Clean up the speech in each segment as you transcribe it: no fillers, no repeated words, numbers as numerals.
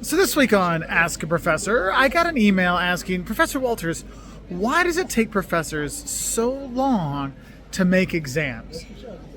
So this week on Ask a Professor, I got an email asking, Professor Walters, why does it take professors so long to make exams?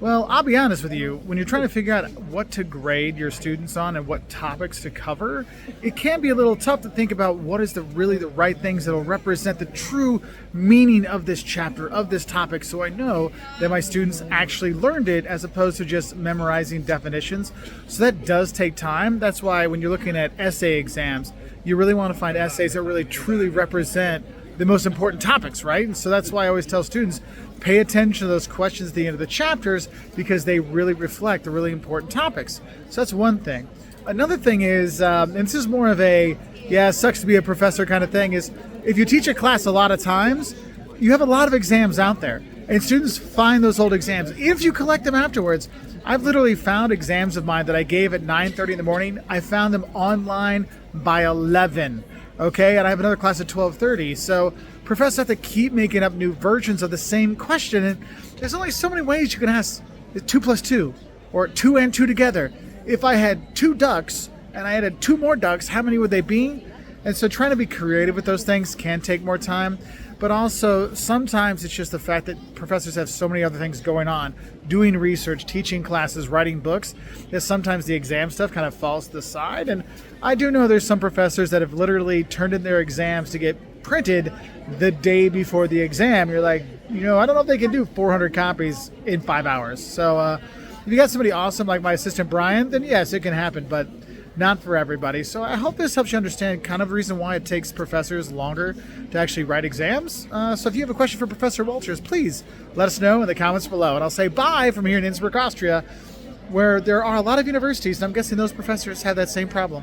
Well, I'll be honest with you, when you're trying to figure out what to grade your students on and what topics to cover, it can be a little tough to think about what is really the right things that will represent the true meaning of this chapter, of this topic, so I know that my students actually learned it as opposed to just memorizing definitions. So that does take time. That's why when you're looking at essay exams, you really want to find essays that really truly represent the most important topics, right? And so that's why I always tell students, pay attention to those questions at the end of the chapters because they really reflect the really important topics. So that's one thing. Another thing is, and this is more of a, yeah, sucks to be a professor kind of thing, is if you teach a class a lot of times, you have a lot of exams out there. And students find those old exams. If you collect them afterwards, I've literally found exams of mine that I gave at 9:30 in the morning. I found them online by 11. Okay, and I have another class at 12:30. So professors have to keep making up new versions of the same question. And there's only so many ways you can ask 2 plus 2 or 2 and 2 together. If I had 2 ducks and I added 2 more ducks, how many would they be? And so trying to be creative with those things can take more time. But also sometimes it's just the fact that professors have so many other things going on, doing research, teaching classes, writing books, that sometimes the exam stuff kind of falls to the side. And I do know there's some professors that have literally turned in their exams to get printed the day before the exam. You're like, I don't know if they can do 400 copies in 5 hours. So if you got somebody awesome like my assistant Brian, then yes, it can happen, but not for everybody. So I hope this helps you understand kind of the reason why it takes professors longer to actually write exams. So if you have a question for Professor Walters, please let us know in the comments below. And I'll say bye from here in Innsbruck, Austria, where there are a lot of universities, and I'm guessing those professors have that same problem.